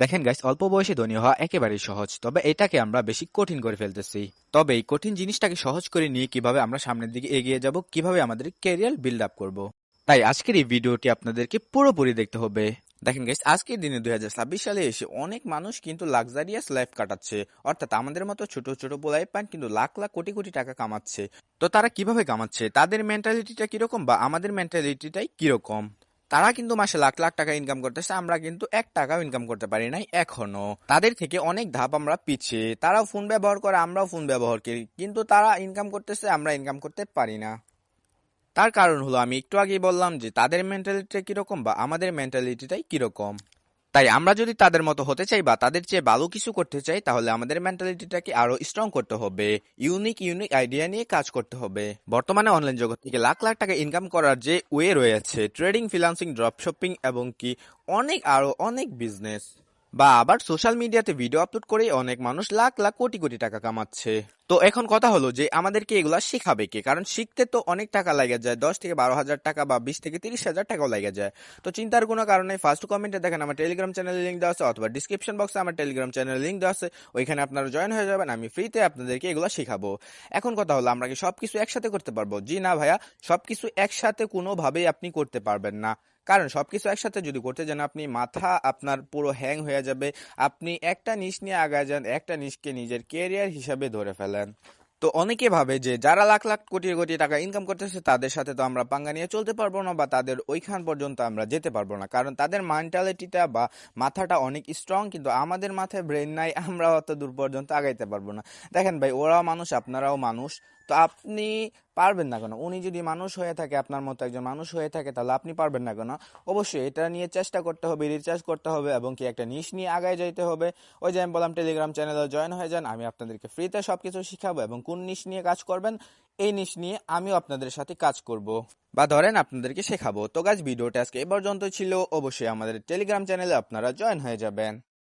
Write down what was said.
দেখেন গাইস, অল্প বয়সে ধনী হওয়া একেবারেই সহজ, তবে এটাকে আমরা বেশি কঠিন করে ফেলতেছি। তবে এই কঠিন জিনিসটাকে সহজ করে নিয়ে কিভাবে আমরা সামনের দিকে এগিয়ে যাব, কিভাবে আমাদের ক্যারিয়ার বিল্ড আপ করব, তাই আজকের এই ভিডিওটি আপনাদেরকে পুরোপুরি দেখতে হবে। দেখেন গাইস, আজকের দিনে 2026 সালে এসে অনেক মানুষ কিন্তু লাক্সারিয়াস লাইফ কাটাচ্ছে, অর্থাৎ আমাদের মতো ছোট ছোট পোলাই পান কিন্তু লাখ লাখ কোটি কোটি টাকা কামাচ্ছে। তো তারা কিভাবে কামাচ্ছে, তাদের মেন্টালিটিটা কিরকম বা আমাদের মেন্টালিটিটাই কিরকম? তারা কিন্তু মাসে লাখ লাখ টাকা ইনকাম করতেছে, আমরা কিন্তু 1 টাকাও ইনকাম করতে পারি নাই এখনো। তাদের থেকে অনেক ধাপ আমরা পিছিয়ে। তারাও ফোন ব্যবহার করে, আমরাও ফোন ব্যবহার করি, কিন্তু তারা ইনকাম করতেছে, আমরা ইনকাম করতে পারি না। তার কারণ হলো, আমি একটু আগেই বললাম যে তাদের মেন্টালিটিটা কিরকম বা আমাদের মেন্টালিটিটাই কিরকম। তাই আমরা যদি তাদের মতো হতে চাই বা তাদের চেয়ে ভালো কিছু করতে চাই, তাহলে আমাদের মেন্টালিটিটাকে আরো স্ট্রং করতে হবে। ইউনিক ইউনিক আইডিয়া নিয়ে কাজ করতে হবে। বর্তমানে অনলাইন জগৎ থেকে লাখ লাখ টাকা ইনকাম করার যে ওয়ে রয়েছে, ট্রেডিং, ফ্রিল্যান্সিং, ড্রপ শপিং এবং কি আরো অনেক বিজনেস, বা আবার সোশ্যাল মিডিয়াতে ভিডিও আপলোড করেই অনেক মানুষ লাখ লাখ কোটি কোটি টাকা কামাচ্ছে। তো এখন কথা হলো যে আমাদেরকে এগুলা শেখাবে কে? কারণ শিখতে তো অনেক টাকা লাগে যায়, 10 থেকে 12 হাজার টাকা বা 20 থেকে 30 হাজার টাকাও লাগে যায়। তো চিন্তার কোনো কারণে ফার্স্ট কমেন্টে দেখেন আমার টেলিগ্রাম চ্যানেলের লিঙ্ক দেওয়া আছে, অথবা ডিসক্রিপশন বক্সে আমার টেলিগ্রাম চ্যানেলের লিঙ্ক দেওয়া আছে, ওইখানে আপনারা জয়েন হয়ে যাবেন। আমি ফ্রিতে আপনাদেরকে এগুলো শেখাবো। এখন কথা হলো, আমরা কি সবকিছু একসাথে করতে পারবো? জি না ভাইয়া, সবকিছু একসাথে কোনোভাবেই আপনি করতে পারবেন না। কারণ সবকিছু একসাথে যদি করতে যান, আপনি মাথা আপনার পুরো হ্যাং হয়ে যাবে। আপনি একটা নিশ নিয়ে আগায় যান, একটা নিশকে নিজের কেরিয়ার হিসাবে ধরে ফেলেন। তো অনেকে ভাবে যে যারা লাখ লাখ কোটি কোটি টাকা ইনকাম করতেছে তাদের সাথে তো আমরা পাঙ্গা নিয়ে চলতে পারবো না, বা তাদের ওইখান পর্যন্ত আমরা যেতে পারবো না, কারণ তাদের মেন্টালিটিটা বা মাথাটা অনেক স্ট্রং, কিন্তু আমাদের মাথায় ব্রেন নাই, আমরা অত দূর পর্যন্ত আগাইতে পারবো না। দেখেন ভাই, ওরাও মানুষ, আপনারাও মানুষ। তো আপনি পারবেন না কেন? উনি যদি মানুষ হয়ে থাকে, আপনার মতো একজন মানুষ হয়ে থাকে, তাহলে আপনি পারবেন না কেন? অবশ্যই এটা নিয়ে চেষ্টা করতে হবে, রিচার্জ করতে হবে, এবং কি একটা নিশ নিয়ে আগায় যাইতে হবে। ওই যে আমি বললাম, টেলিগ্রাম চ্যানেলে জয়েন হয়ে যান, আমি আপনাদেরকে ফ্রিতে সবকিছু শিখাবো, এবং কোন নিশ নিয়ে কাজ করবেন এই নিশ নিয়ে আমিও আপনাদের সাথে কাজ করব, বা ধরেন আপনাদেরকে শেখাবো। তো গাইস, ভিডিওটা আজকে এ পর্যন্ত ছিল। অবশ্যই আমাদের টেলিগ্রাম চ্যানেলে আপনারা জয়েন হয়ে যাবেন।